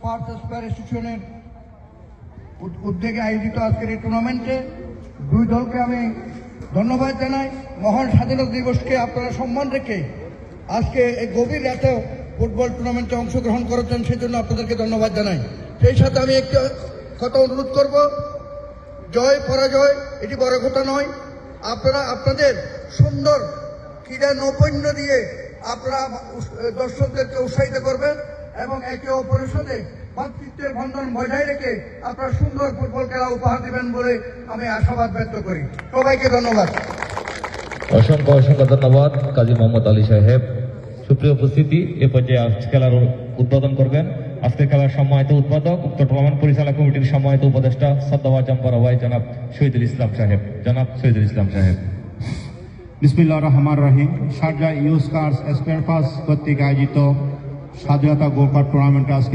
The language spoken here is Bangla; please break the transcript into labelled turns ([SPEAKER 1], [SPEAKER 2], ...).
[SPEAKER 1] স্পার্স এসপায়ার অ্যাসোসিয়েশনের উদ্যোগে আয়োজিত আজকের এই টুর্নামেন্টে দুই দলকে আমি ধন্যবাদ জানাই। মহান স্বাধীনতা দিবসকে আপনারা সম্মান রেখে আজকে এই গভীর রাতেও ফুটবল টুর্নামেন্টে অংশগ্রহণ করেছেন, সেজন্য আপনাদেরকে ধন্যবাদ জানাই। সেই সাথে আমি একটা কথা অনুরোধ করব, জয় পরাজয় এটি বড় কথা নয়। আপনারা আপনাদের সুন্দর ক্রীড়া নৈপুণ্য দিয়ে আপনারা দর্শকদেরকে উৎসাহিত করবেন এবং একে অপরের সাথে ভাতৃত্বের বন্ধন বজায় রেখে আপনারা সুন্দর ফুটবল খেলা উপহার দেবেন বলে আমি আশাবাদ ব্যক্ত করি। সবাইকে ধন্যবাদ।
[SPEAKER 2] অসংখ্য অসংখ্য ধন্যবাদ কাজী মোহাম্মদ আলী সাহেব। সুপ্রিয় উপস্থিতি, এ পর্যায়ে খেলার উদ্বোধন করবেন আজকের খেলার সম্মানিত উদ্বোধক, উক্ত টুর্নামেন্ট পরিচালনা কমিটির সম্মানিত উপদেষ্টা শ্রদ্ধাভাজন বড় ভাই জনাব শহীদুল ইসলাম সাহেব। জনাব শহীদুল ইসলাম সাহেব।
[SPEAKER 3] বিসমিল্লাহির রহমানির রহিম। Sharjah used cars spare parts কর্তৃক আয়োজিত স্বাধীনতা গোল্ড কাপ টুর্নামেন্টে আজকে